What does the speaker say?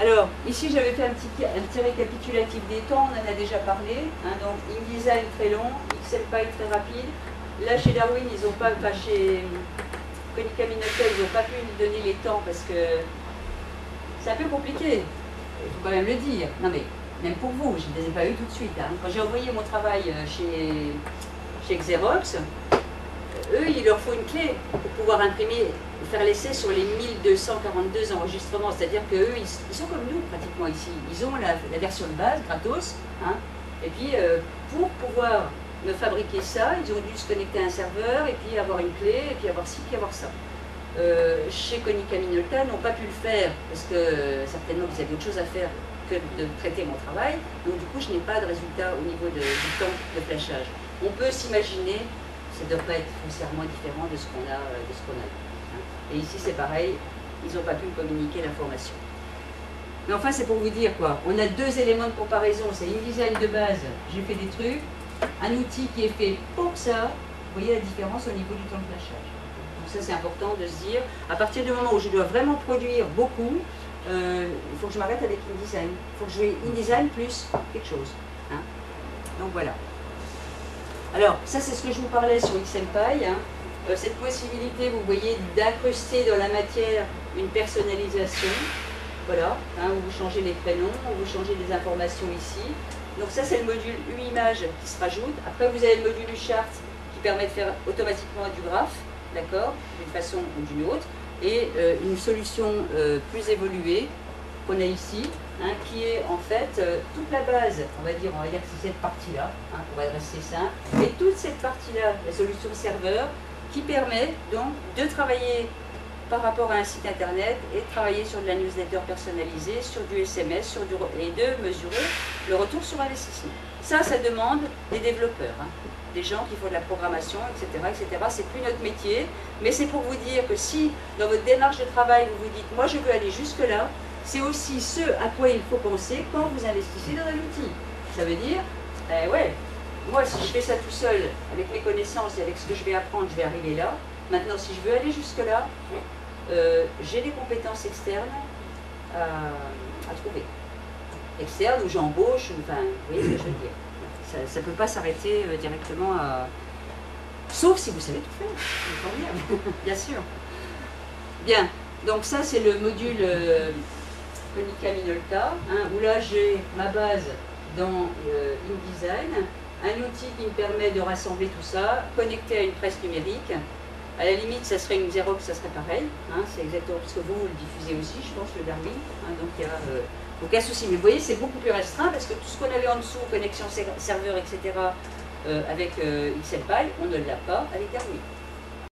Alors, ici j'avais fait un petit récapitulatif des temps, on en a déjà parlé. Hein, donc, InDesign très long, XMPy très rapide. Là, chez Darwin, ils n'ont pas, enfin chez Konica Minolta, ils n'ont pas pu nous donner les temps parce que c'est un peu compliqué. Il faut quand même le dire. Non mais, même pour vous, je ne les ai pas eu tout de suite. Hein. Quand j'ai envoyé mon travail chez Xerox, eux, il leur faut une clé pour pouvoir imprimer, faire l'essai sur les 1242 enregistrements. C'est-à-dire qu'eux, ils sont comme nous pratiquement ici. Ils ont la version de base, gratos. Hein. Et puis, pour pouvoir me fabriquer ça, ils ont dû se connecter à un serveur, et puis avoir une clé, et puis avoir ci, puis avoir ça. Chez Konica Minolta, n'ont pas pu le faire, parce que certainement ils avaient autre chose à faire que de traiter mon travail. Donc du coup, je n'ai pas de résultat au niveau du temps de flashage. On peut s'imaginer, ça ne doit pas être foncièrement différent de ce qu'on a, hein. Et ici, c'est pareil, ils n'ont pas pu me communiquer l'information. Mais enfin, c'est pour vous dire quoi. On a deux éléments de comparaison. C'est InDesign de base, j'ai fait des trucs. Un outil qui est fait pour ça. Vous voyez la différence au niveau du temps de flashage. Donc ça, c'est important de se dire, à partir du moment où je dois vraiment produire beaucoup, il faut que je m'arrête avec InDesign. Il faut que je joue InDesign plus quelque chose. Hein. Donc voilà. Alors, ça, c'est ce que je vous parlais sur XMPy. Hein. Cette possibilité, vous voyez, d'incruster dans la matière une personnalisation. Voilà, hein, où vous changez les prénoms, où vous changez des informations ici. Donc ça, c'est le module UImage qui se rajoute. Après, vous avez le module UChart qui permet de faire automatiquement du graphe, d'accord, d'une façon ou d'une autre. Et une solution plus évoluée qu'on a ici, hein, qui est en fait toute la base, on va dire que c'est cette partie-là, hein, pour être assez simple, et toute cette partie-là, la solution serveur, qui permet donc de travailler par rapport à un site internet et de travailler sur de la newsletter personnalisée, sur du SMS, et de mesurer le retour sur investissement. Ça demande des développeurs, hein, des gens qui font de la programmation, etc. etc. C'est plus notre métier, mais c'est pour vous dire que si, dans votre démarche de travail, vous vous dites « moi je veux aller jusque-là », c'est aussi ce à quoi il faut penser quand vous investissez dans un outil. Ça veut dire, ouais, moi si je fais ça tout seul, avec mes connaissances et avec ce que je vais apprendre, je vais arriver là. Maintenant, si je veux aller jusque-là, j'ai des compétences externes à trouver. Externes où j'embauche, enfin, vous voyez ce que je veux dire. Ça ne peut pas s'arrêter directement à... Sauf si vous savez tout faire, c'est formidable, bien sûr. Bien, donc ça c'est le module Konica Minolta, hein, où là j'ai ma base dans InDesign, un outil qui me permet de rassembler tout ça, connecté à une presse numérique. À la limite, ça serait une Xerox, ça serait pareil. Hein, c'est exactement parce que vous le diffusez aussi, je pense, le Darwin. Hein, donc il n'y a aucun souci. Mais vous voyez, c'est beaucoup plus restreint parce que tout ce qu'on avait en dessous, connexion serveur, etc., avec XMPy, on ne l'a pas avec Darwin.